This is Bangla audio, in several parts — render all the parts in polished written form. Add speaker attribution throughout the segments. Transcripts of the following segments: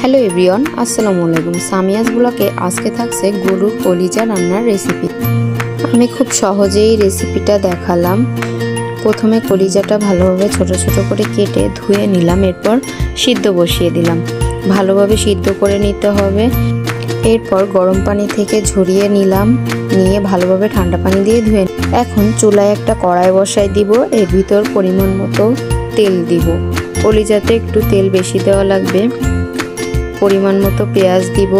Speaker 1: হ্যালো এভরিওয়ান, আসসালামু আলাইকুম। সামিয়াস ব্লগে আজকে থাকছে গরুর কলিজা রান্নার রেসিপি। আমি খুব সহজেই রেসিপিটা দেখালাম। প্রথমে কলিজাটা ভালোভাবে ছোট ছোট করে কেটে ধুয়ে নিলাম, এরপর সিদ্ধ বসিয়ে দিলাম। ভালোভাবে সিদ্ধ করে নিতে হবে। এরপর গরম পানি থেকে ঝরিয়ে নিলাম, নিয়ে ভালোভাবে ঠান্ডা পানি দিয়ে ধুয়ে। এখন চুলায় একটা কড়াই বসাই দিব, এর ভিতর পরিমাণ মতো তেল দিব। কলিজাতে একটু তেল বেশি দেওয়া লাগবে। পরিমাণ মতো পেঁয়াজ দিব।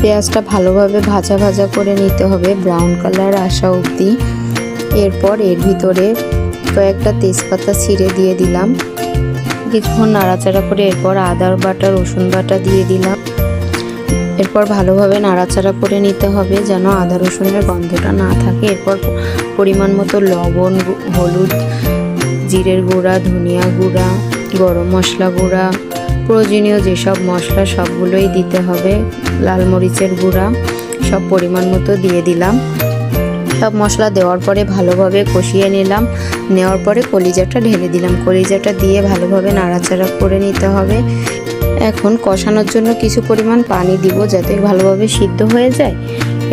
Speaker 1: পেঁয়াজটা ভালোভাবে ভাজা ভাজা করে নিতে হবে, ব্রাউন কালার আসা অবধি। এরপর এর ভিতরে কয়েকটা তেজপাতা ছিঁড়ে দিয়ে দিলাম। কিছুক্ষণ নাড়াচাড়া করে এরপর আদা বাটা রসুন বাটা দিয়ে দিলাম। এরপর ভালোভাবে নাড়াচাড়া করে নিতে হবে যেন আদা রসুনের গন্ধটা না থাকে। এরপর পরিমাণ মতো লবণ, হলুদ, জিরের গুঁড়া, ধনিয়া গুঁড়া, গরম মশলা গুঁড়া, প্রয়োজনীয় যেসব মশলা সবগুলোই দিতে হবে। লাল মরিচের গুঁড়া সব পরিমাণ মতো দিয়ে দিলাম। সব মশলা দেওয়ার পরে ভালোভাবে কষিয়ে নিলাম। নেওয়ার পরে কলিজাটা ঢেলে দিলাম। কলিজাটা দিয়ে ভালোভাবে নাড়াচাড়া করে নিতে হবে। এখন কষানোর জন্য কিছু পরিমাণ পানি দিব যাতে ভালোভাবে সিদ্ধ হয়ে যায়।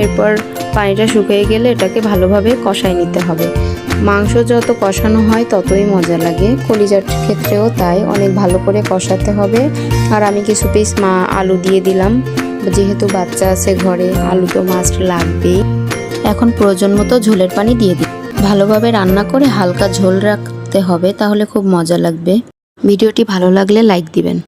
Speaker 1: এরপর পানিটা শুকিয়ে গেলে এটাকে ভালোভাবে কষাই নিতে হবে। মাংস যত কষানো হয় ততই মজা লাগে, কলিজার ক্ষেত্রেও তাই অনেক ভালো করে কষাতে হবে। আর আমি কিছু পিস আলু দিয়ে দিলাম, যেহেতু বাচ্চা আছে ঘরে, আলু তো মাস্ট লাগবেই। এখন প্রয়োজন মতো ঝোলের পানি দিয়ে দিই। ভালোভাবে রান্না করে হালকা ঝোল রাখতে হবে, তাহলে খুব মজা লাগবে। ভিডিওটি ভালো লাগলে লাইক দিবেন।